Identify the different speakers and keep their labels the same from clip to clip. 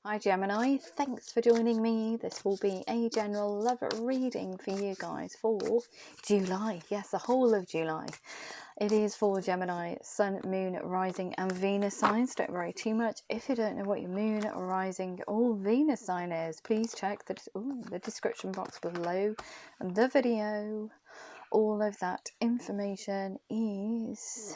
Speaker 1: Hi Gemini, thanks for joining me. This will be a general love reading for you guys for July. Yes, the whole of July. It is for Gemini, Sun, Moon, Rising and Venus signs. Don't worry too much. If you don't know what your Moon, Rising or Venus sign is, please check the description box below the video. All of that information is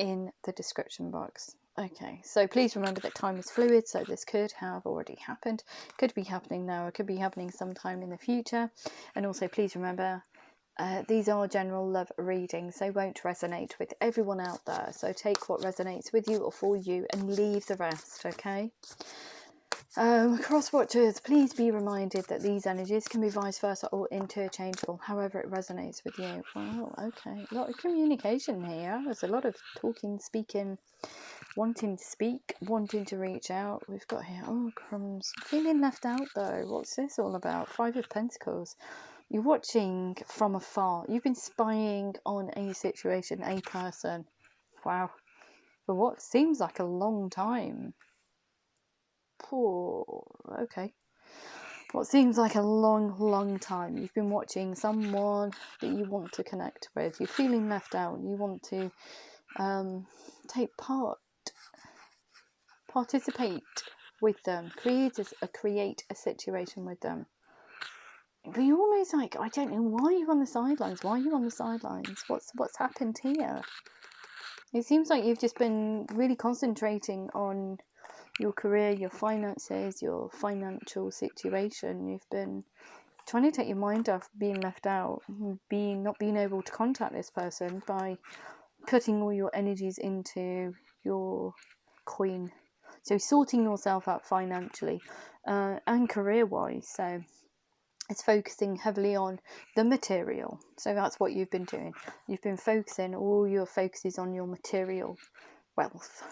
Speaker 1: in the description box. Okay, so please remember that time is fluid, so this could have already happened, could be happening now, or could be happening sometime in the future. And also please remember, these are general love readings. They won't resonate with everyone out there, so take what resonates with you or for you and leave the rest, okay? Cross watchers, please be reminded that these energies can be vice versa or interchangeable, however it resonates with you. Wow, okay, a lot of communication here. There's a lot of talking, speaking, wanting to speak, wanting to reach out. We've got here, oh crumbs, feeling left out though. What's this all about? Five of Pentacles. You're watching from afar. You've been spying on a situation, a person. Wow, for what seems like a long time. Poor, okay. What seems like a long time. You've been watching someone that you want to connect with. You're feeling left out. You want to take part, participate with them, create a situation with them. But you're almost like, I don't know, why are you on the sidelines? Why are you on the sidelines? What's happened here? It seems like you've just been really concentrating on your career, your finances, your financial situation. You've been trying to take your mind off being left out, not being able to contact this person by putting all your energies into your coin. So sorting yourself out financially and career-wise. So it's focusing heavily on the material. So that's what you've been doing. You've been focusing, all your focus is on your material wealth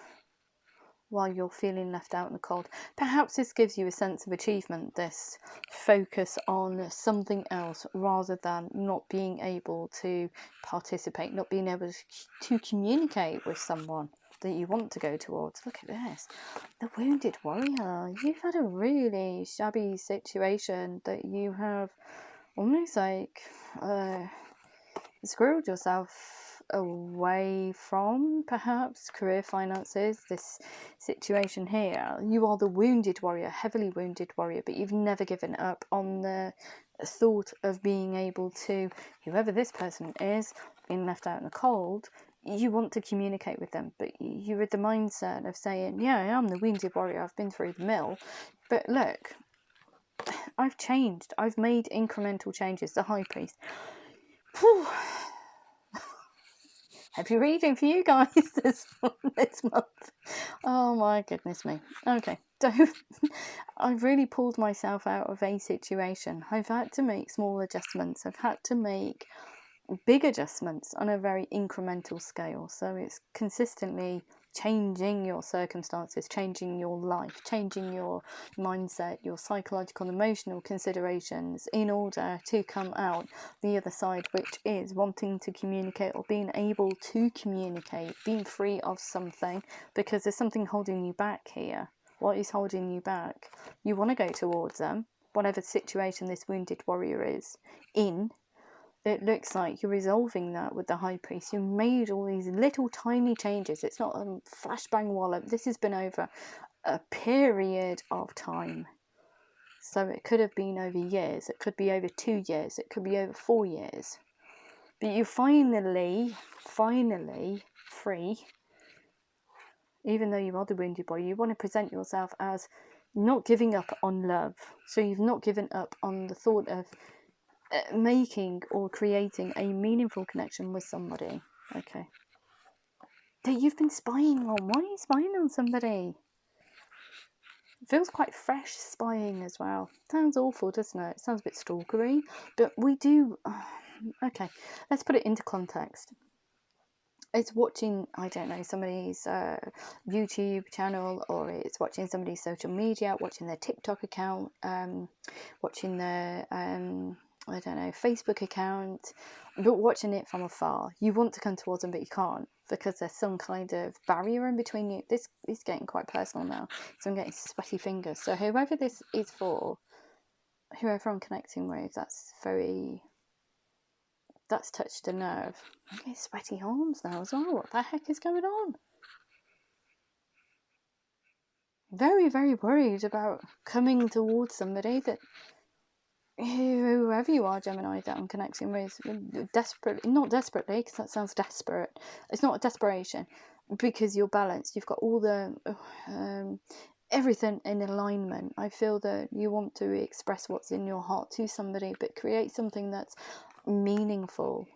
Speaker 1: while you're feeling left out in the cold. Perhaps this gives you a sense of achievement, this focus on something else rather than not being able to participate, not being able to communicate with someone that you want to go towards. Look at this, the wounded warrior. You've had a really shabby situation that you have almost like screwed yourself away from, perhaps career, finances, this situation here. You are the wounded warrior, heavily wounded warrior, but you've never given up on the thought of being able to, whoever this person is, being left out in the cold, you want to communicate with them, but you're with the mindset of saying, yeah, I am the wounded warrior, I've been through the mill, but look, I've changed, I've made incremental changes. The High Priest. Whew. Happy reading for you guys this month. Oh my goodness me. Okay, so I've really pulled myself out of a situation. I've had to make small adjustments. I've had to make big adjustments on a very incremental scale. So it's consistently changing your circumstances, changing your life, changing your mindset, your psychological and emotional considerations in order to come out the other side, which is wanting to communicate or being able to communicate, being free of something, because there's something holding you back here. What is holding you back? You want to go towards them, whatever situation this wounded warrior is in. It looks like you're resolving that with the High Priest. You made all these little tiny changes. It's not a flashbang wallop. This has been over a period of time. So it could have been over years. It could be over 2 years. It could be over 4 years. But you're finally free. Even though you are the wounded boy, you want to present yourself as not giving up on love. So you've not given up on the thought of making or creating a meaningful connection with somebody. Okay. That you've been spying on. Why are you spying on somebody? It feels quite fresh spying as well. Sounds awful, doesn't it? It sounds a bit stalkery. But we do... Okay, let's put it into context. It's watching, I don't know, somebody's YouTube channel, or it's watching somebody's social media, watching their TikTok account, watching their I don't know, Facebook account, but watching it from afar. You want to come towards them, but you can't because there's some kind of barrier in between you. This is getting quite personal now, so I'm getting sweaty fingers. So whoever this is for, whoever I'm connecting with, that's touched a nerve. I'm getting sweaty arms now as well. What the heck is going on? Very, very worried about coming towards somebody that, whoever you are, Gemini, that I'm connecting with, desperately, not desperately, because that sounds desperate. It's not a desperation, because you're balanced. You've got all the, everything in alignment. I feel that you want to express what's in your heart to somebody, but create something that's meaningful.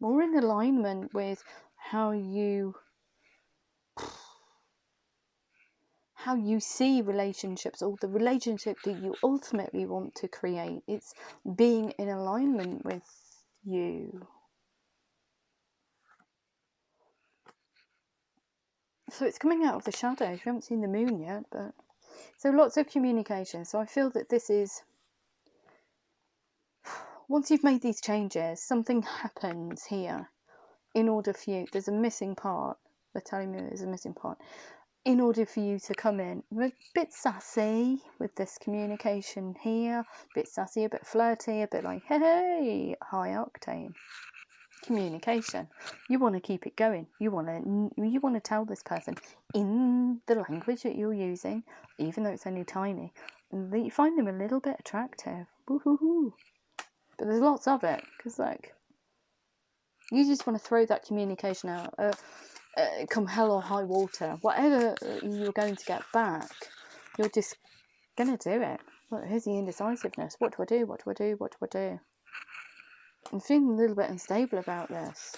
Speaker 1: More in alignment with how you see relationships, or the relationship that you ultimately want to create. It's being in alignment with you. So it's coming out of the shadows. We haven't seen the moon yet, but so lots of communication. So I feel that this is, once you've made these changes, something happens here in order for you. There's a missing part. They're telling me there's a missing part. In order for you to come in, a bit sassy with this communication here, a bit sassy, a bit flirty, a bit like, hey, high octane communication. You want to keep it going. You want to tell this person in the language that you're using, even though it's only tiny, that you find them a little bit attractive. Woo-hoo-hoo. But there's lots of it, because like, you just want to throw that communication out. Come hell or high water, whatever you're going to get back, you're just gonna do it. Look, here's the indecisiveness. What do I do? What do I do? What do I do? I'm feeling a little bit unstable about this.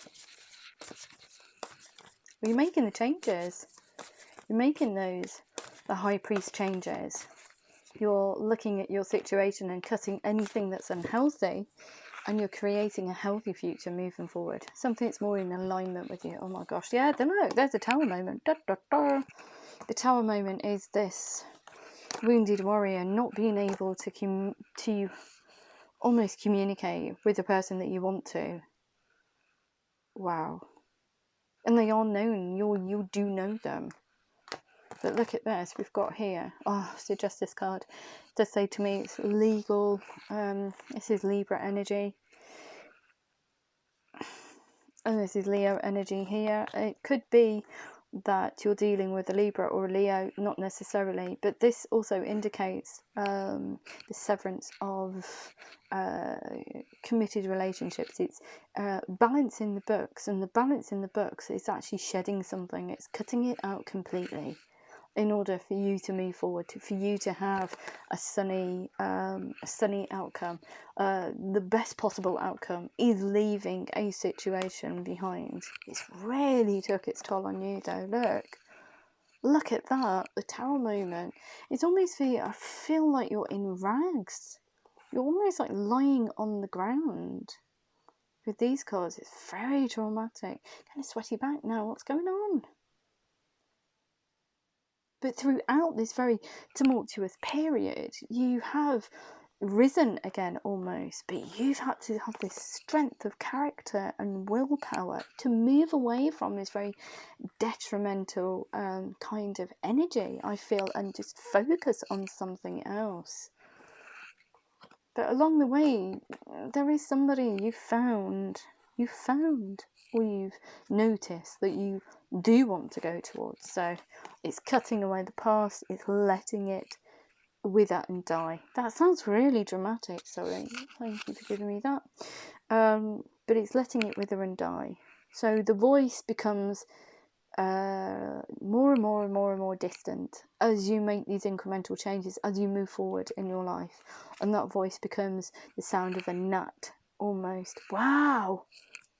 Speaker 1: Well, you're making the changes. You're making the high priest changes. You're looking at your situation and cutting anything that's unhealthy, and you're creating a healthy future moving forward. Something that's more in alignment with you. Oh my gosh, yeah, look, there's a tower moment. Da, da, da. The tower moment is this wounded warrior not being able to almost communicate with the person that you want to. Wow. And they are known. You do know them. But look at this. We've got here. Oh, it's the Justice card. It does say to me it's legal. This is Libra energy. And this is Leo energy here. It could be that you're dealing with a Libra or a Leo, not necessarily, but this also indicates the severance of committed relationships. It's balancing the books, and the balance in the books is actually shedding something. It's cutting it out completely in order for you to move forward, for you to have a sunny outcome. The best possible outcome is leaving a situation behind. It's really took its toll on you though. Look at that, the tower moment. It's almost, I feel like you're in rags. You're almost like lying on the ground. With these cards, it's very traumatic. Kind of sweaty back now, what's going on? But throughout this very tumultuous period, you have risen again almost, but you've had to have this strength of character and willpower to move away from this very detrimental kind of energy, I feel, and just focus on something else. But along the way, there is somebody you've found, or you've noticed that you do want to go towards. So it's cutting away the past, it's letting it wither and die. That sounds really dramatic, sorry, thank you for giving me that. But it's letting it wither and die. So the voice becomes more and more distant as you make these incremental changes, as you move forward in your life, and that voice becomes the sound of a gnat almost. Wow,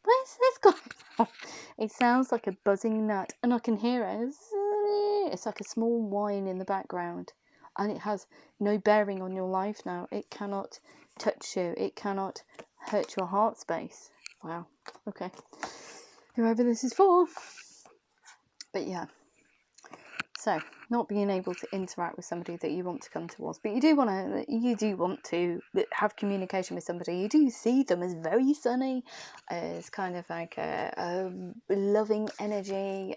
Speaker 1: where's this going on? It sounds like a buzzing gnat, and I can hear it. It's like a small whine in the background, and it has no bearing on your life now. It cannot touch you, it cannot hurt your heart space. Wow, okay, whoever this is for. But yeah, So, not being able to interact with somebody that you want to come towards, but you do want to have communication with somebody. You do see them as very sunny, as kind of like a loving energy.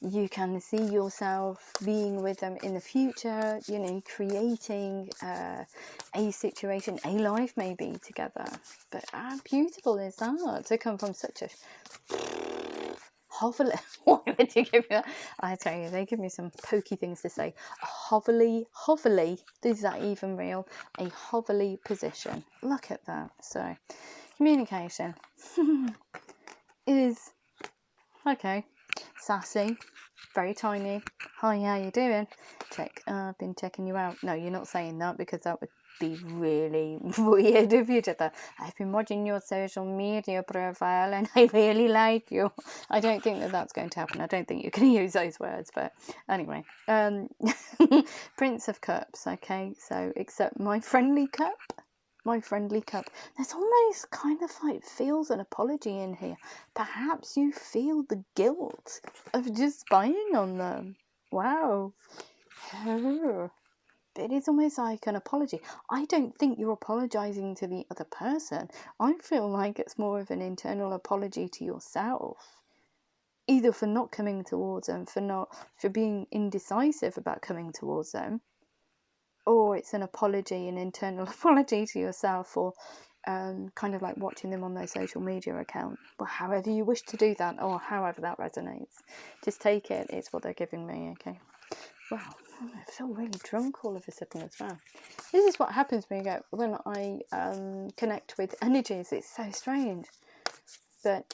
Speaker 1: You can see yourself being with them in the future, you know, creating a situation, a life maybe together. But how beautiful is that to come from such a hovelly? Why would you give me that? I tell you, they give me some pokey things to say. A hovelly, is that even real? A hovelly position. Look at that. So, communication is okay. Sassy, very tiny. Hi, how you doing? Check. I've been checking you out. No, you're not saying that, because that would be really weird if you did that. I've been watching your social media profile and I really like you. I don't think that that's going to happen. I don't think you can use those words, but anyway. Prince of Cups. Okay, so accept my friendly cup. My friendly cup. There's almost kind of like feels an apology in here. Perhaps you feel the guilt of just spying on them. Wow. It is almost like an apology. I don't think you're apologizing to the other person. I feel like it's more of an internal apology to yourself. Either for not coming towards them, for being indecisive about coming towards them, or it's an apology, an internal apology to yourself for kind of like watching them on their social media account. Well, however you wish to do that, or however that resonates. Just take it. It's what they're giving me, okay? Wow, I feel really drunk all of a sudden as well. This is what happens when I connect with energies. It's so strange. But,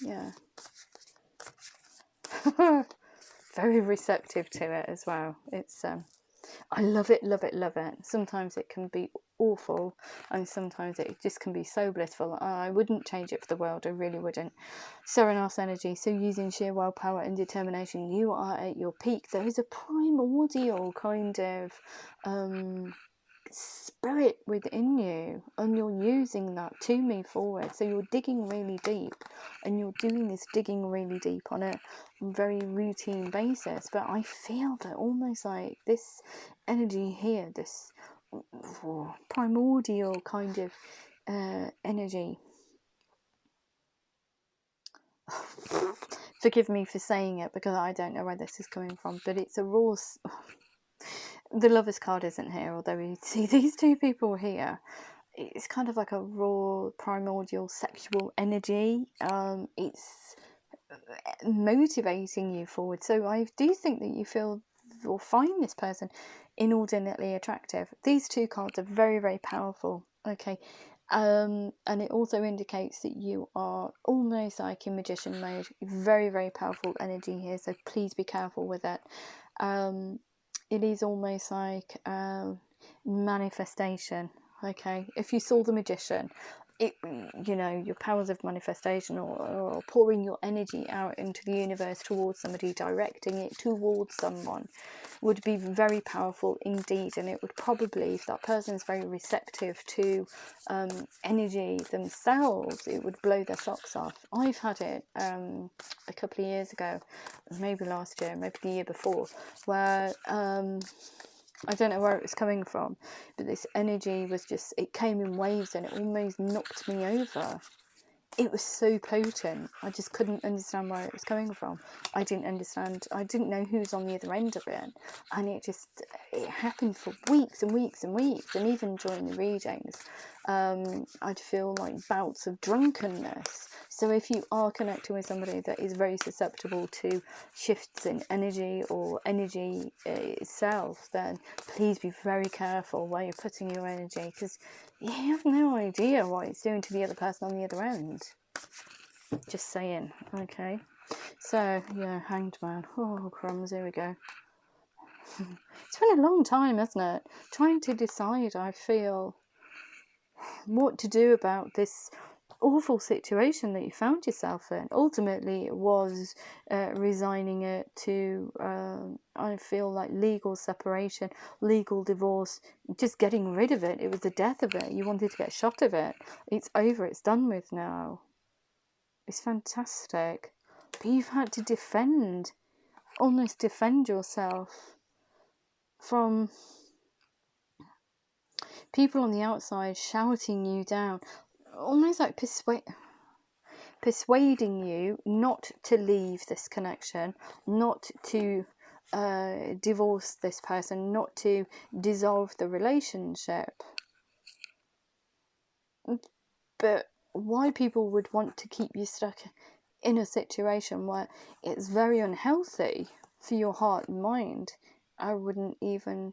Speaker 1: yeah. Very receptive to it as well. It's, I love it, love it, love it. Sometimes it can be awful, and sometimes it just can be so blissful. I wouldn't change it for the world, I really wouldn't. Serenos energy, so using sheer willpower and determination, you are at your peak. There is a primordial kind of spirit within you, and you're using that to move forward. So you're digging really deep, and you're doing this digging really deep on a very routine basis. But I feel that almost like this energy here, this primordial kind of energy. Forgive me for saying it, because I don't know where this is coming from, but it's a raw... The Lovers card isn't here, although we see these two people here. It's kind of like a raw, primordial, sexual energy. It's motivating you forward. So I do think that you feel or find this person inordinately attractive. These two cards are very, very powerful. Okay. And it also indicates that you are almost like in magician mode. Very, very powerful energy here, so please be careful with it. It is almost like manifestation. Okay, if you saw the magician, you know, your powers of manifestation, or pouring your energy out into the universe towards somebody, directing it towards someone, would be very powerful indeed. And it would probably, if that person is very receptive to energy themselves, it would blow their socks off. I've had it a couple of years ago, maybe last year, maybe the year before, where I don't know where it was coming from, but this energy was just, it came in waves and it almost knocked me over. It was so potent. I just couldn't understand where it was coming from. I didn't understand. I didn't know who's on the other end of it. And it happened for weeks and weeks and weeks. And even during the readings, I'd feel like bouts of drunkenness. So if you are connecting with somebody that is very susceptible to shifts in energy or energy itself, then please be very careful where you're putting your energy, because you have no idea what it's doing to the other person on the other end. Just saying. Okay. So, yeah, Hanged Man. Oh, crumbs, here we go. It's been a long time, hasn't it? Trying to decide, I feel, what to do about this awful situation that you found yourself in. Ultimately, it was resigning it to, I feel like, legal separation, legal divorce, just getting rid of it. It was the death of it. You wanted to get shot of it. It's over. It's done with now. It's fantastic. But you've had to defend almost defend yourself from people on the outside shouting you down, almost like persuading you not to leave this connection, not to divorce this person, not to dissolve the relationship. But why people would want to keep you stuck in a situation where it's very unhealthy for your heart and mind, I wouldn't even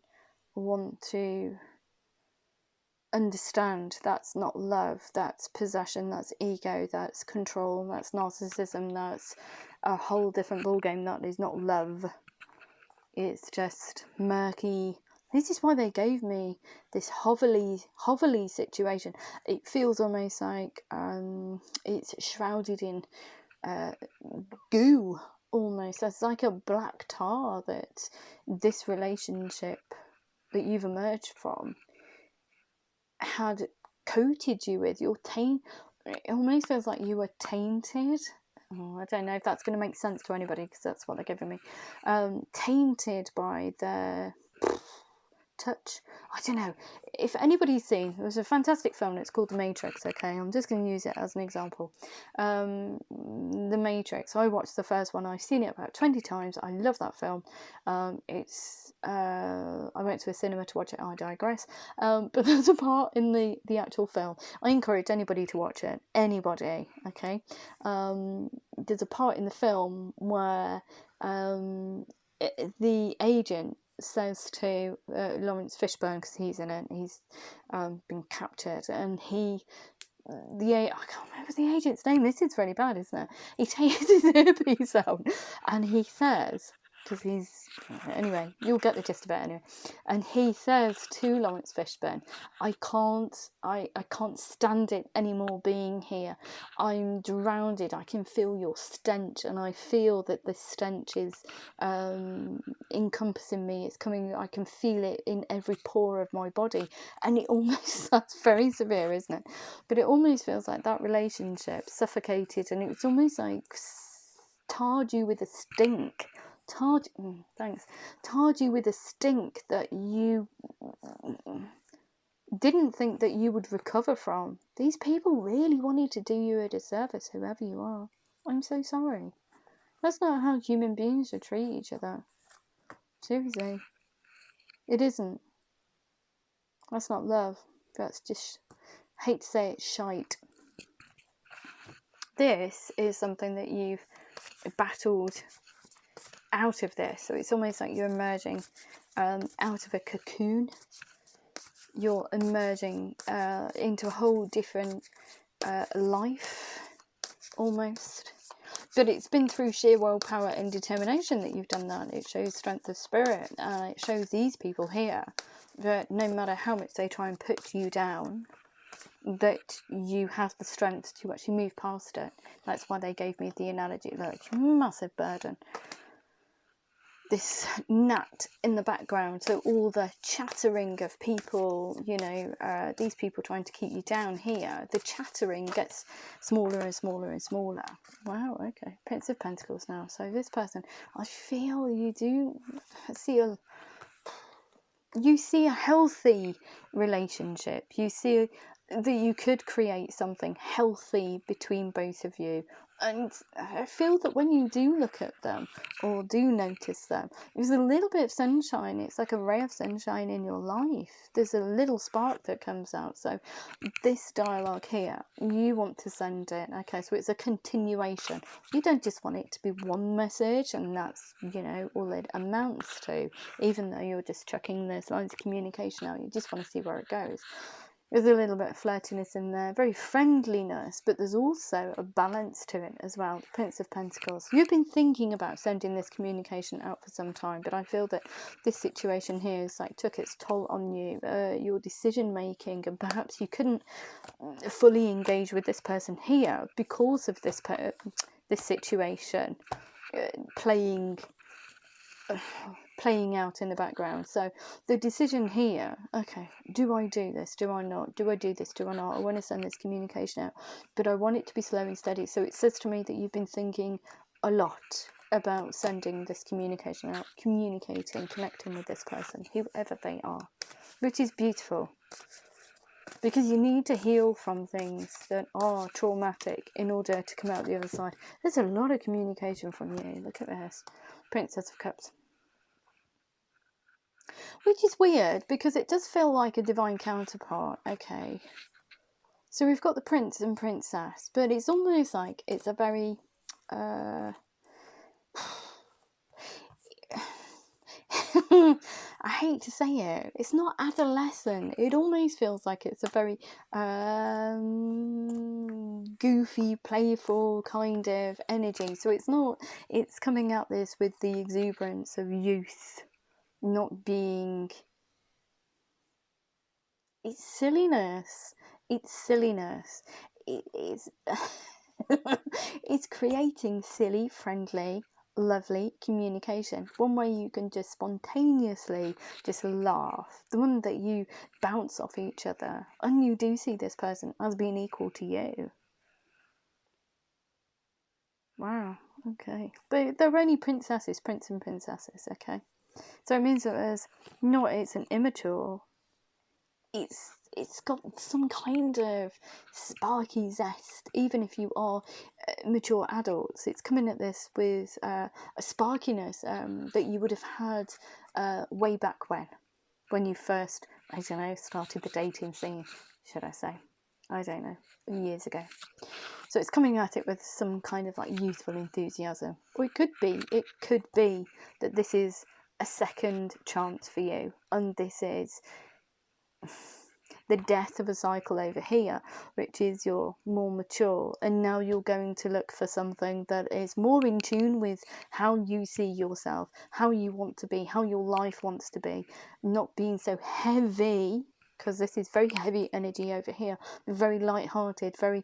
Speaker 1: want to understand. That's not love, that's possession, that's ego, that's control, that's narcissism, that's a whole different ballgame. That is not love. It's just murky. This is why they gave me this hoverly situation. It feels almost like it's shrouded in goo, almost. It's like a black tar that this relationship that you've emerged from had coated you with. It almost feels like you were tainted. I don't know if that's going to make sense to anybody, because that's what they're giving me. Tainted by their touch. I don't know if anybody's seen, it was a fantastic film, it's called The Matrix. Okay, I'm just going to use it as an example. The Matrix, I watched the first one, I've seen it about 20 times. I love that film. I went to a cinema to watch it. I digress. But there's a part in the actual film, I encourage anybody to watch it, anybody. Okay, there's a part in the film where the agent says to Lawrence Fishburne, because he's in it, he's been captured, and I can't remember the agent's name. This is really bad, isn't it? He takes his earpiece out and he says, because anyway, you'll get the gist of it anyway, and he says to Lawrence Fishburne, I can't stand it anymore being here. I'm drowned. I can feel your stench, and I feel that this stench is encompassing me. It's coming. I can feel it in every pore of my body, and it almost, that's very severe, isn't it? But it almost feels like that relationship suffocated, and it was almost like tarred you with a stink. Tarred you with a stink that you didn't think that you would recover from. These people really wanted to do you a disservice, whoever you are. I'm so sorry. That's not how human beings should treat each other. Seriously. It isn't. That's not love. That's just, I hate to say it, shite. This is something that you've battled out of this. So it's almost like you're emerging out of a cocoon. You're emerging into a whole different life, almost. But it's been through sheer willpower and determination that you've done that. It shows strength of spirit. It shows these people here that no matter how much they try and put you down, that you have the strength to actually move past it. That's why they gave me the analogy, like massive burden. This gnat in the background, so all the chattering of people, these people trying to keep you down here, the chattering gets smaller and smaller and smaller. Wow, okay. Prince of Pentacles now. So this person, I feel you do see a healthy relationship. You see that you could create something healthy between both of you. And I feel that when you do look at them or do notice them, there's a little bit of sunshine. It's like a ray of sunshine in your life. There's a little spark that comes out. So this dialogue here, you want to send it. Okay, so it's a continuation. You don't just want it to be one message and that's, all it amounts to. Even though you're just chucking those lines of communication out, you just want to see where it goes. There's a little bit of flirtiness in there, very friendliness, but there's also a balance to it as well. The Prince of Pentacles. You've been thinking about sending this communication out for some time, but I feel that this situation here is like took its toll on you, your decision making, and perhaps you couldn't fully engage with this person here because of this situation playing out in the background. So the decision here, okay, do I do this? Do I not? Do I do this? Do I not? I want to send this communication out, but I want it to be slow and steady. So it says to me that you've been thinking a lot about sending this communication out, communicating, connecting with this person, whoever they are, which is beautiful. Because you need to heal from things that are traumatic in order to come out the other side. There's a lot of communication from you. Look at this. Princess of Cups. Which is weird, because it does feel like a divine counterpart. Okay. So we've got the prince and princess, but it's almost like it's a very... I hate to say it, it's not adolescent. It almost feels like it's a very goofy, playful kind of energy. So it's not, it's coming at this with the exuberance of youth, not being... It's silliness. It's silliness. It's it's creating silly, friendly, lovely communication. One way you can just spontaneously just laugh, the one that you bounce off each other, and you do see this person as being equal to you. Wow, okay. But they're only princesses, prince and princesses, okay? So it means that it's an immature, it's got some kind of sparky zest. Even if you are mature adults, it's coming at this with a sparkiness that you would have had way back when you first, I don't know, started the dating scene, should I say. I don't know, years ago. So it's coming at it with some kind of like youthful enthusiasm. Or it could be that this is a second chance for you, and this is the death of a cycle over here, which is you're more mature, and now you're going to look for something that is more in tune with how you see yourself, how you want to be, how your life wants to be, not being so heavy, because this is very heavy energy over here, very light-hearted, very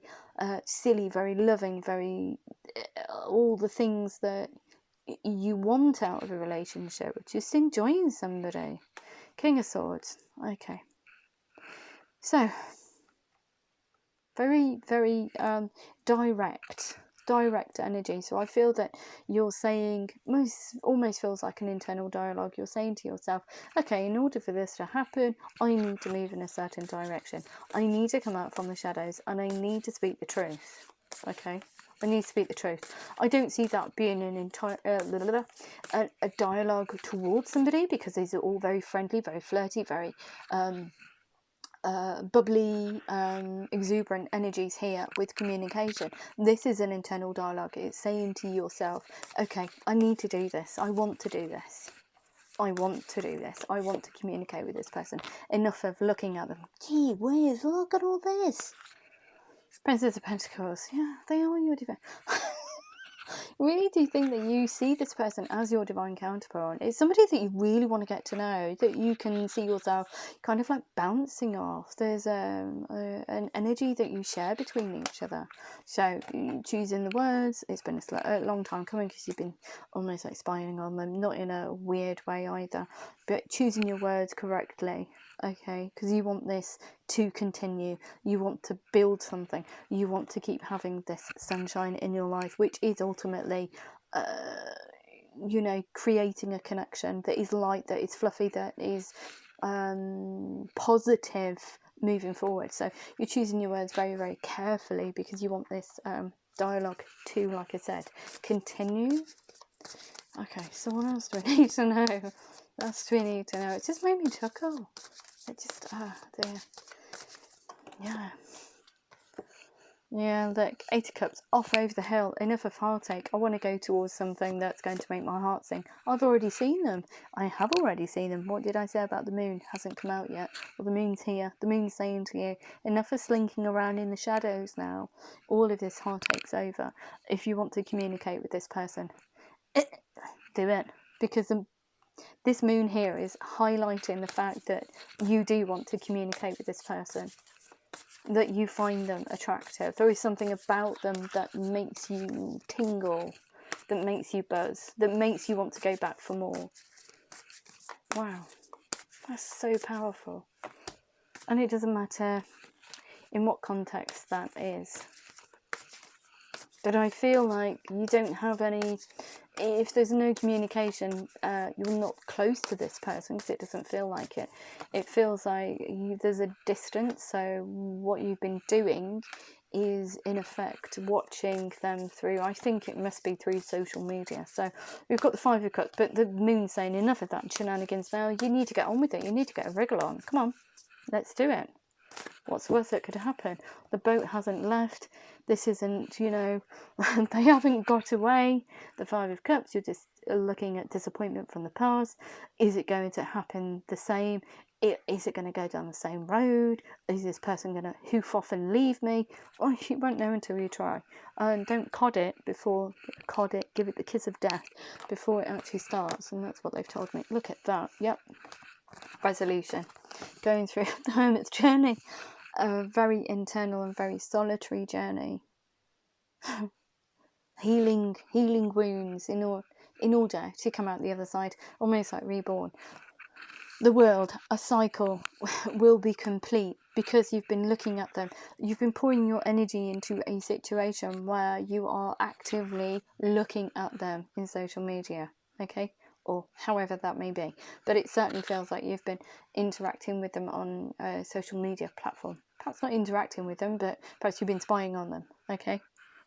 Speaker 1: silly, very loving, very all the things that you want out of a relationship, just enjoying somebody. King of Swords. Okay. So, very, very direct energy. So I feel that you're saying, almost feels like an internal dialogue. You're saying to yourself, okay, in order for this to happen, I need to move in a certain direction. I need to come out from the shadows, and I need to speak the truth. Okay, I need to speak the truth. I don't see that being an entire a dialogue towards somebody, because these are all very friendly, very flirty, very bubbly, exuberant energies here with communication. This is an internal dialogue. It's saying to yourself, okay, I need to do this. I want to do this. I want to do this. I want to communicate with this person. Enough of looking at them. Gee whiz, look at all this. Princess of Pentacles. Yeah, they are your divine. Really do think that you see this person as your divine counterpart. It's somebody that you really want to get to know, that you can see yourself kind of like bouncing off. There's an energy that you share between each other. So choosing the words, it's been a long time coming, because you've been almost like spying on them, not in a weird way either, but choosing your words correctly. Okay, because you want this to continue, you want to build something, you want to keep having this sunshine in your life, which is ultimately you know, creating a connection that is light, that is fluffy, that is positive moving forward. So you're choosing your words very, very carefully, because you want this dialogue to, like I said, continue. Okay, so what else do we need to know? What else do we need to know? It just made me chuckle. It just, dear. Yeah. Yeah, look, 8 of Cups, off over the hill, enough of heartache. I want to go towards something that's going to make my heart sing. I've already seen them. I have already seen them. What did I say about the moon? Hasn't come out yet. Well, the moon's here. The moon's saying to you, enough of slinking around in the shadows now. All of this heartache's over. If you want to communicate with this person, do it. Because this moon here is highlighting the fact that you do want to communicate with this person, that you find them attractive. There is something about them that makes you tingle, that makes you buzz, that makes you want to go back for more. Wow, that's so powerful. And it doesn't matter in what context that is. But I feel like you don't have any if there's no communication, you're not close to this person, because it doesn't feel like it. It feels like there's a distance. So what you've been doing is in effect watching them through, I think it must be through social media. So we've got the Five of Cups, but the moon's saying enough of that shenanigans now. You need to get on with it. You need to get a wriggle on. Come on, let's do it. What's the worst that could happen? The boat hasn't left. This isn't, you know, they haven't got away. The Five of Cups, you're just looking at disappointment from the past. Is it going to happen the same? Is it going to go down the same road? Is this person going to hoof off and leave me? Well, you won't know until you try. Don't cod it, give it the kiss of death before it actually starts. And that's what they've told me. Look at that. Yep. Resolution. Going through the hermit's journey. A very internal and very solitary journey. healing wounds in order to come out the other side, almost like reborn. The world, a cycle, will be complete because you've been looking at them. You've been pouring your energy into a situation where you are actively looking at them in social media, okay? Or however that may be. But it certainly feels like you've been interacting with them on a social media platform. Perhaps not interacting with them, but perhaps you've been spying on them, okay?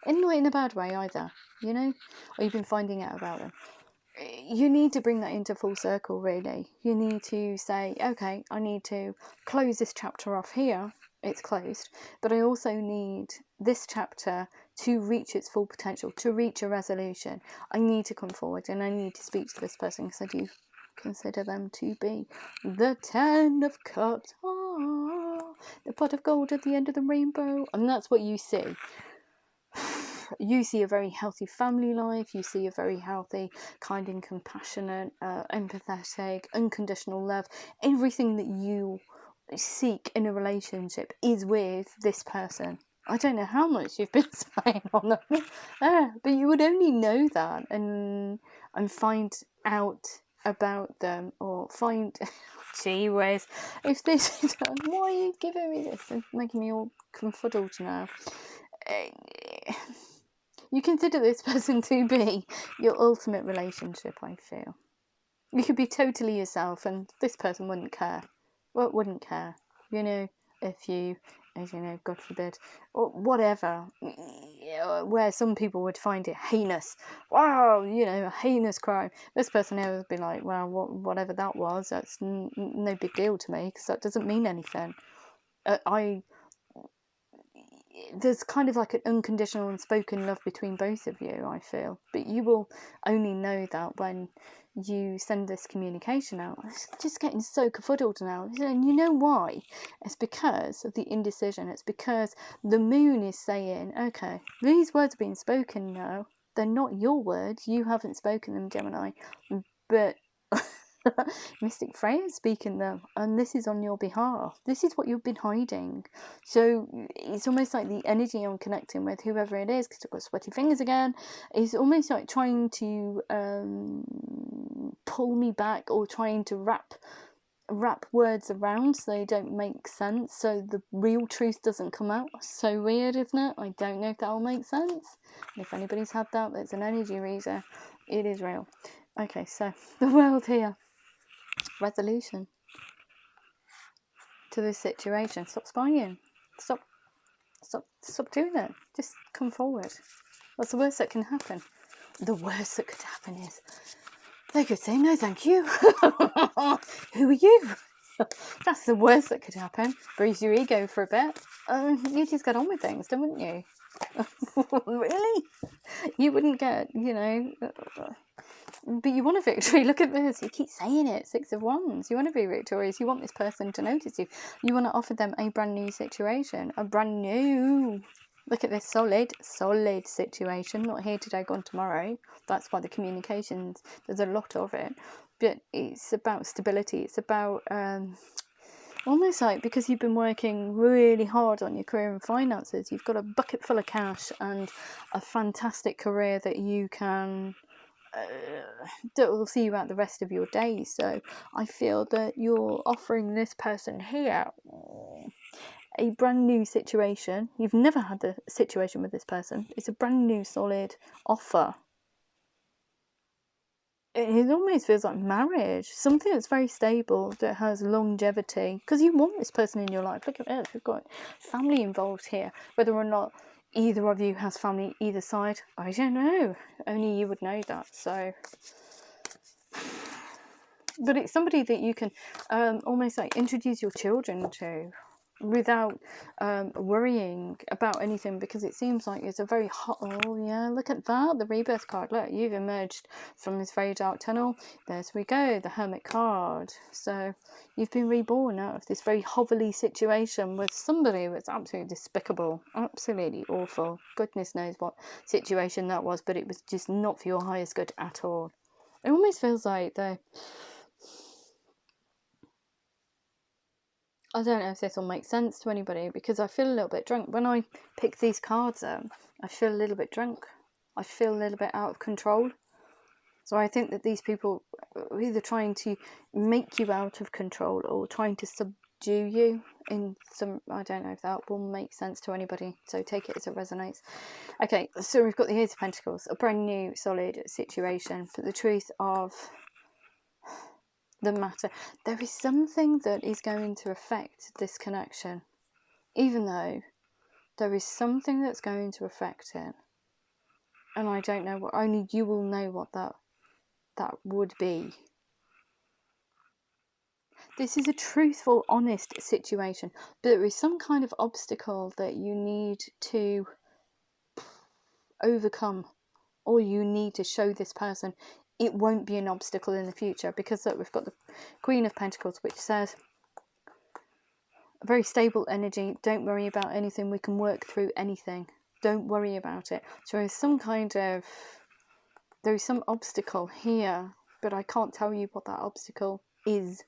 Speaker 1: And not in a bad way either, you know? Or you've been finding out about them. You need to bring that into full circle, really. You need to say, okay, I need to close this chapter off here. It's closed. But I also need this chapter to reach its full potential, to reach a resolution. I need to come forward and I need to speak to this person because I do consider them to be the Ten of Cups. The pot of gold at the end of the rainbow. And that's what you see. You see a very healthy family life. You see a very healthy, kind and compassionate, empathetic, unconditional love. Everything that you seek in a relationship is with this person. I don't know how much you've been spying on them, but you would only know that and find out about them, or find gee whiz, if this is why are you giving me this? It's making me all confuddled now. You consider this person to be your ultimate relationship, I feel. You could be totally yourself and this person wouldn't care. Well, wouldn't care, you know, if you, as you know, God forbid, or whatever, where some people would find it heinous. Wow, you know, a heinous crime. This person here would be like, well, whatever that was, that's no big deal to me, because that doesn't mean anything. There's kind of like an unconditional and spoken love between both of you, I feel. But you will only know that when you send this communication out. It's just getting so confuddled now. And you know why? It's because of the indecision. It's because the moon is saying, okay, these words are being spoken now. They're not your words. You haven't spoken them, Gemini. But Mystic Freyja is speaking them, and this is on your behalf. This is what you've been hiding. So it's almost like the energy I'm connecting with, whoever it is, because I've got sweaty fingers again, is almost like trying to pull me back, or trying to wrap words around so they don't make sense, so the real truth doesn't come out. So weird, isn't it? I don't know if that'll make sense. And if anybody's had that, that's an energy reader. It is real. Okay, so the world here. Resolution to this situation. Stop spying. Stop doing it. Just come forward. What's the worst that can happen? The worst that could happen is they could say no thank you. Who are you? That's the worst that could happen. Bruise your ego for a bit. You just get on with things, don't you? Really? You wouldn't get, you know, but you want a victory. Look at this. You keep saying it. 6 of Wands. You want to be victorious. You want this person to notice you. You want to offer them a brand new situation. A brand new... Look at this solid situation. Not here today, gone tomorrow. That's why the communications, there's a lot of it. But it's about stability. It's about... almost like, because you've been working really hard on your career and finances, you've got a bucket full of cash and a fantastic career that you can... that will see you out the rest of your days. So I feel that you're offering this person here a brand new situation. You've never had a situation with this person. It's a brand new solid offer. it almost feels like marriage, something that's very stable, that has longevity, because you want this person in your life. Look at this, we've got family involved here. Whether or not either of you has family either side, I don't know, only you would know that. So, but it's somebody that you can almost like introduce your children to without worrying about anything, because it seems like it's a very hot, oh yeah, look at that, the rebirth card. Look, you've emerged from this very dark tunnel. There we go, the Hermit card. So you've been reborn out of this very hovelly situation with somebody that's absolutely despicable, absolutely awful. Goodness knows what situation that was, but it was just not for your highest good at all. It almost feels like they're, I don't know if this will make sense to anybody, because I feel a little bit drunk. When I pick these cards up, I feel a little bit drunk. I feel a little bit out of control. So I think that these people are either trying to make you out of control or trying to subdue you in some, I don't know if that will make sense to anybody. So take it as it resonates. Okay, so we've got the Ace of Pentacles, a brand new solid situation. But the truth of the matter, there is something that is going to affect this connection, even though there is something that's going to affect it, and I don't know what, only you will know what that would be. This is a truthful, honest situation, but there is some kind of obstacle that you need to overcome, or you need to show this person it won't be an obstacle in the future. Because look, we've got the Queen of Pentacles, which says a very stable energy. Don't worry about anything. We can work through anything. Don't worry about it. So there's some kind of, there's some obstacle here, but I can't tell you what that obstacle is.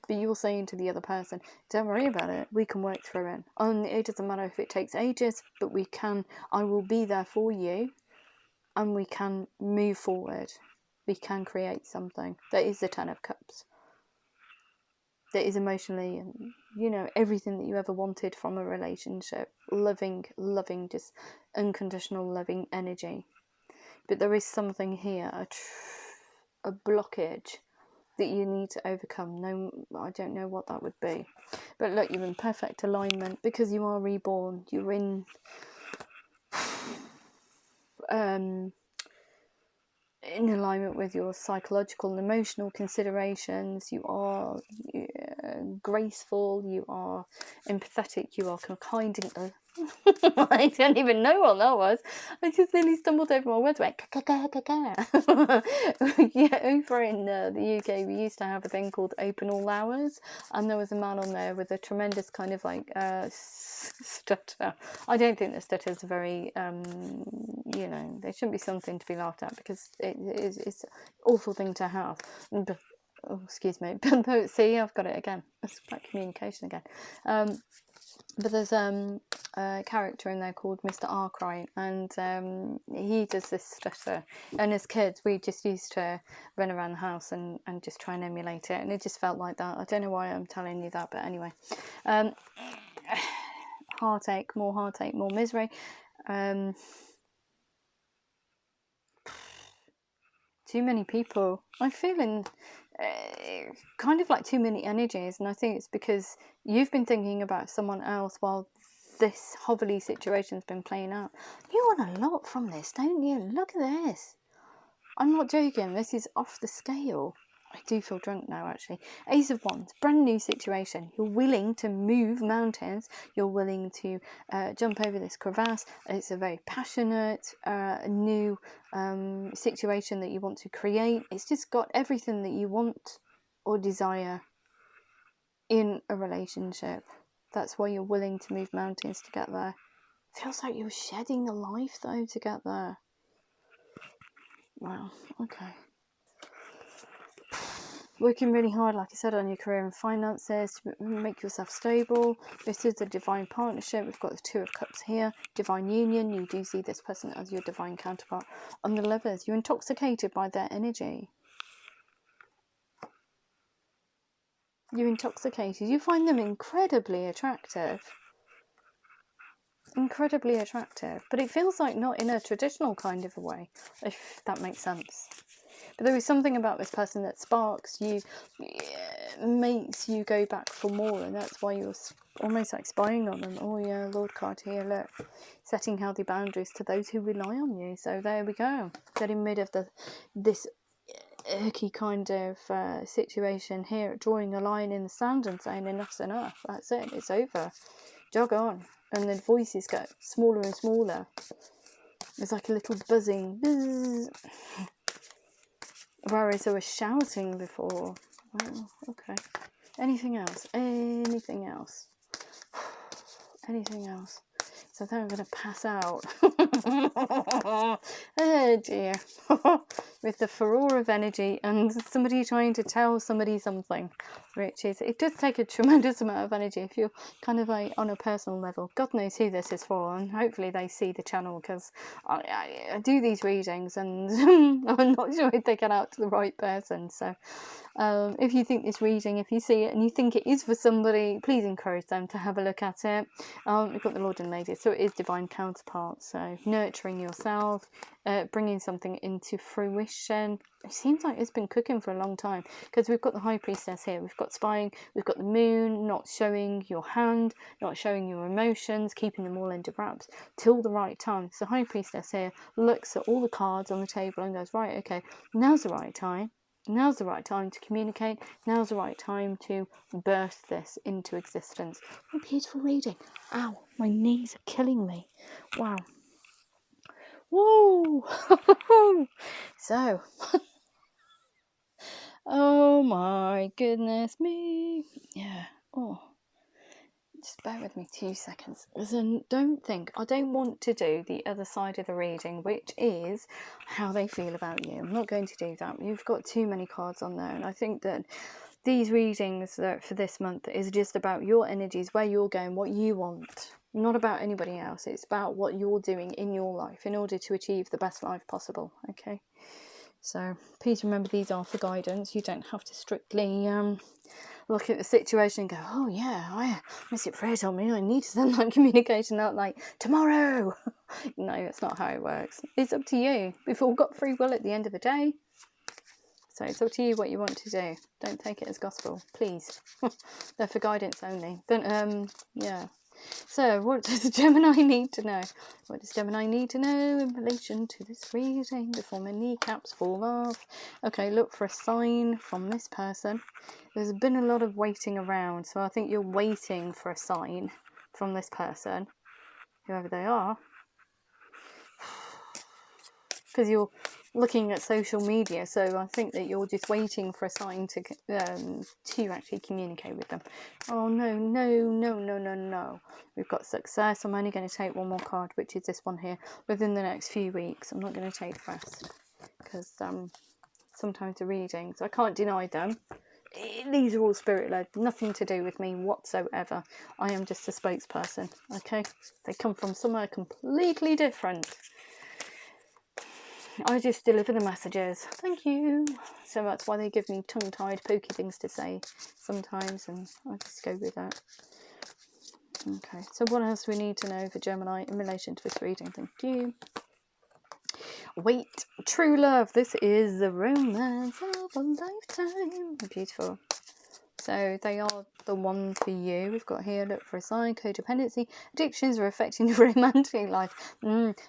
Speaker 1: But you're saying to the other person, don't worry about it. We can work through it. And it doesn't matter if it takes ages, but we can. I will be there for you, and we can move forward. We can create something. That is the Ten of Cups. That is emotionally, you know, everything that you ever wanted from a relationship. Loving, just unconditional loving energy. But there is something here, a blockage that you need to overcome. No, I don't know what that would be. But look, you're in perfect alignment because you are reborn. You're in alignment with your psychological and emotional considerations. You are graceful, you are empathetic, you are kind. I don't even know what that was. I just nearly stumbled over my words. Went yeah, over in the UK, we used to have a thing called Open All Hours, and there was a man on there with a tremendous kind of like stutter. I don't think the stutters are very, you know, they shouldn't be something to be laughed at, because it's an awful thing to have. But, oh, excuse me. But see, I've got it again. It's about communication again. But there's a character in there called Mr. Arkwright, and he does this stutter. And as kids, we just used to run around the house and just try and emulate it, and it just felt like that. I don't know why I'm telling you that, but anyway. Heartache, more misery. Too many people. I'm feeling kind of like too many energies, and I think it's because you've been thinking about someone else while this hovelly situation's been playing out. You want a lot from this, don't you? Look at this. I'm not joking, this is off the scale. I do feel drunk now, actually. Ace of Wands, brand new situation. You're willing to move mountains. You're willing to jump over this crevasse. It's a very passionate, new situation that you want to create. It's just got everything that you want or desire in a relationship. That's why you're willing to move mountains to get there. Feels like you're shedding a life, though, to get there. Wow, okay. Working really hard, like I said, on your career and finances to make yourself stable. This is a divine partnership. We've got the Two of Cups here. Divine union. You do see this person as your divine counterpart. On the Lovers, you're intoxicated by their energy. You're intoxicated. You find them incredibly attractive. Incredibly attractive. But it feels like not in a traditional kind of a way, if that makes sense. But there is something about this person that sparks you, makes you go back for more, and that's why you're almost like spying on them. Oh yeah, Lord card here, look. Setting healthy boundaries to those who rely on you. So there we go. Getting rid of this icky kind of situation here, drawing a line in the sand and saying enough's enough. That's it, it's over. Jog on. And the voices get smaller and smaller. It's like a little buzzing. Buzz. Whereas there was shouting before. Wow, okay. Anything else? Anything else? Anything else? So I think I'm going to pass out. Oh dear. With the furore of energy and somebody trying to tell somebody something, which is, it does take a tremendous amount of energy if you're kind of like on a personal level. God knows who this is for, and hopefully they see the channel, because I do these readings and I'm not sure if they get out to the right person. So if you think this reading, if you see it and you think it is for somebody, please encourage them to have a look at it. We've got the Lord and Lady, so it is divine counterpart. So nurturing yourself, bringing something into fruition. It seems like it's been cooking for a long time, because we've got the High Priestess here, we've got spying, we've got the Moon, not showing your hand, not showing your emotions, keeping them all under wraps till the right time. So High Priestess here looks at all the cards on the table and goes, right, okay, now's the right time. Now's the right time to communicate. Now's the right time to birth this into existence. What a beautiful reading. Ow, my knees are killing me. Wow. Whoa. So, oh my goodness me. Yeah. Oh. Just bear with me 2 seconds. I don't want to do the other side of the reading, which is how they feel about you. I'm not going to do that. You've got too many cards on there, and I think that these readings for this month is just about your energies, where you're going, what you want. Not about anybody else. It's about what you're doing in your life in order to achieve the best life possible. Okay. So please remember, these are for guidance. You don't have to strictly look at the situation and go, oh yeah, Mystic Freyja told me I need to send that communication out like tomorrow. No, that's not how it works. It's up to you. We've all got free will at the end of the day. So it's up to you what you want to do. Don't take it as gospel, please. They're for guidance only. Don't, yeah. So, what does Gemini need to know? What does Gemini need to know in relation to this reading before my kneecaps fall off? Okay, look for a sign from this person. There's been a lot of waiting around, so I think you're waiting for a sign from this person, whoever they are. Because you're looking at social media, so I think that you're just waiting for a sign to actually communicate with them. Oh no. We've got success. I'm only going to take one more card, which is this one here, within the next few weeks. I'm not going to take the rest, because sometimes the readings, I can't deny them. These are all spirit-led, nothing to do with me whatsoever. I am just a spokesperson, okay? They come from somewhere completely different. I just deliver the messages. Thank you. So that's why they give me tongue-tied, pokey things to say sometimes, and I just go with that. Okay, so what else do we need to know for Gemini in relation to this reading? Thank you. Wait, true love. This is the romance of a lifetime. Beautiful. So they are the one for you. We've got here, look for a sign, codependency, addictions are affecting your romantic life.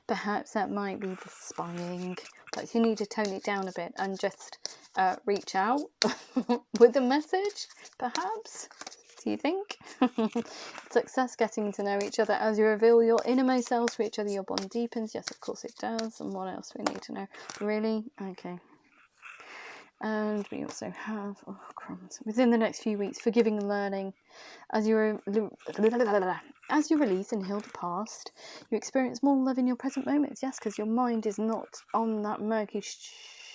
Speaker 1: Perhaps that might be the spying. But you need to tone it down a bit and just reach out with a message, perhaps. Do you think? Success, getting to know each other as you reveal your innermost selves to each other. Your bond deepens. Yes, of course it does. And what else we need to know? Really? Okay. And we also have, oh crumbs, within the next few weeks, forgiving and learning. As you release and heal the past, you experience more love in your present moments. Yes, because your mind is not on that murky,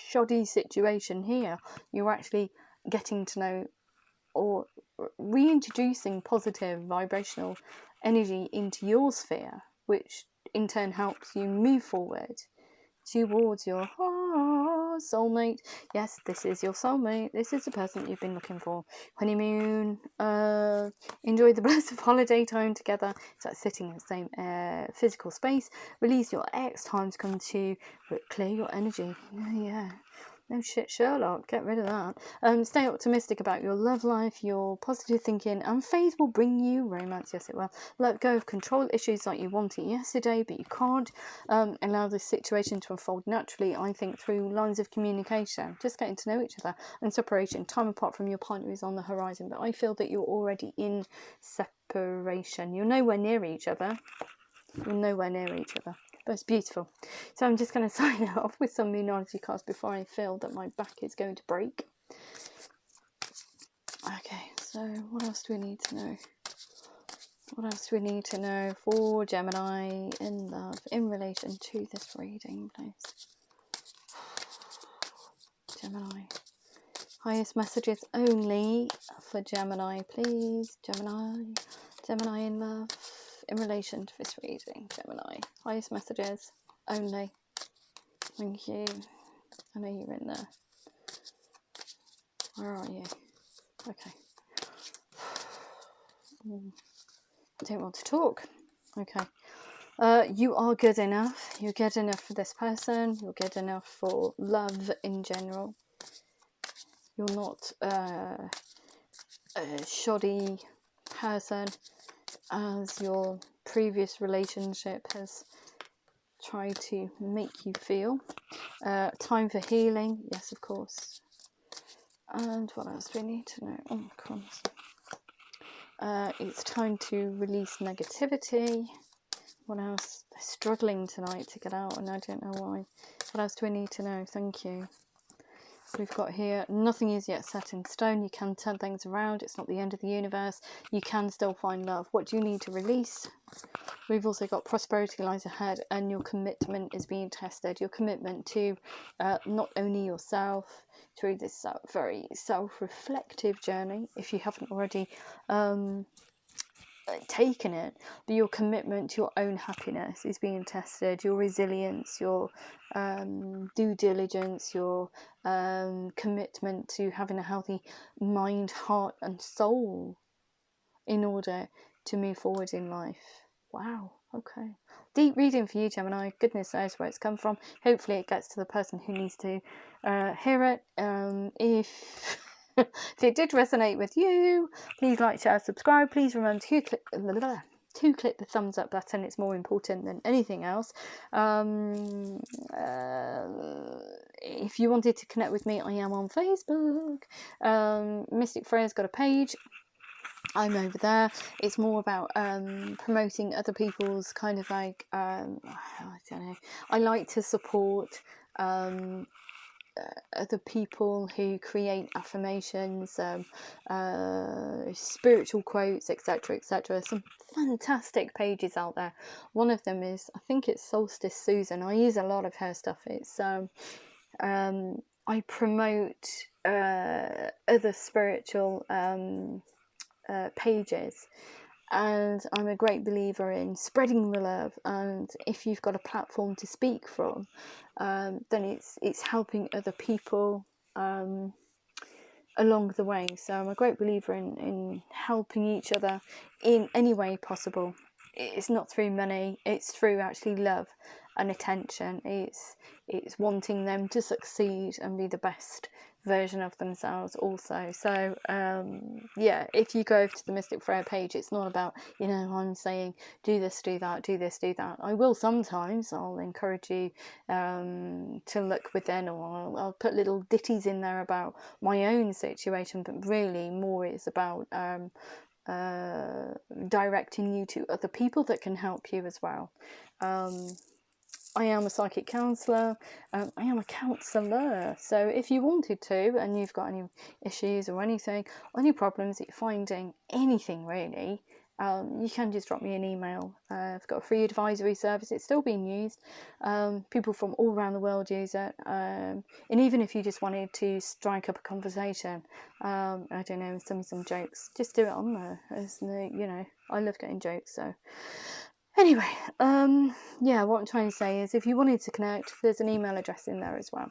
Speaker 1: shoddy situation here. You're actually getting to know, or reintroducing positive vibrational energy into your sphere, which in turn helps you move forward towards your soulmate. Yes, this is your soulmate. This is the person you've been looking for. Honeymoon. Enjoy the blessed holiday time together. It's like sitting in the same physical space. Release your ex. Time to come to clear your energy. Yeah. No shit, Sherlock. Get rid of that. Stay optimistic about your love life. Your positive thinking and faith will bring you romance. Yes, it will. Let go of control issues like you wanted yesterday, but you can't. Allow this situation to unfold naturally, I think, through lines of communication. Just getting to know each other. And separation. Time apart from your partner is on the horizon, but I feel that you're already in separation. You're nowhere near each other. You're nowhere near each other. But it's beautiful. So I'm just going to sign it off with some Moonology cards before I feel that my back is going to break. Okay, so what else do we need to know? What else do we need to know for Gemini in love in relation to this reading, please? Gemini. Highest messages only for Gemini, please. Gemini. Gemini in love in relation to this reading. Gemini. Highest messages only. Thank you. I know you're in there. Where are you? Okay. I don't want to talk. Okay. You are good enough. You're good enough for this person. You're good enough for love in general. You're not a shoddy person as your previous relationship has tried to make you feel. Time for healing. Yes, of course. And what else do we need to know? Oh, crumbs. It's time to release negativity. What else? They're struggling tonight to get out and I don't know why. What else do we need to know? Thank you. We've got here, nothing is yet set in stone. You can turn things around. It's not the end of the universe. You can still find love. What do you need to release? We've also got prosperity lies ahead and your commitment is being tested. Your commitment to not only yourself through this very self-reflective journey, if you haven't already taken it, but your commitment to your own happiness is being tested. Your resilience, your due diligence, your commitment to having a healthy mind, heart and soul in order to move forward in life. Wow, okay. Deep reading for you, Gemini. Goodness knows where it's come from. Hopefully it gets to the person who needs to hear it. If it did resonate with you, please like, share, subscribe. Please remember to click the thumbs up button. It's more important than anything else. If you wanted to connect with me, I am on Facebook. Mystic Freyja's got a page. I'm over there. It's more about promoting other people's kind of like I don't know. I like to support other people who create affirmations, spiritual quotes, etc, etc. Some fantastic pages out there. One of them is, I think it's Solstice Susan. I use a lot of her stuff. It's I promote other spiritual pages, and I'm a great believer in spreading the love, and if you've got a platform to speak from, then it's helping other people along the way. So I'm a great believer in helping each other in any way possible. It's not through money, it's through actually love and attention. It's wanting them to succeed and be the best version of themselves also. So yeah, if you go over to the Mystic Freyja page, it's not about, you know, I'm saying do this, do that, do this, do that. I will sometimes. I'll encourage you to look within, or I'll put little ditties in there about my own situation, but really more it's about directing you to other people that can help you as well. I am a psychic counsellor. I am a counsellor. So if you wanted to, and you've got any issues or anything, or any problems that you're finding, anything really, you can just drop me an email. I've got a free advisory service. It's still being used. People from all around the world use it. And even if you just wanted to strike up a conversation, I don't know, send me some jokes, just do it on there. As you know, I love getting jokes. So anyway, yeah, what I'm trying to say is if you wanted to connect, there's an email address in there as well.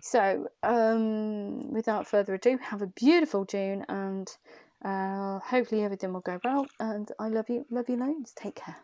Speaker 1: So without further ado, have a beautiful June, and hopefully everything will go well, and I love you loads. Take care.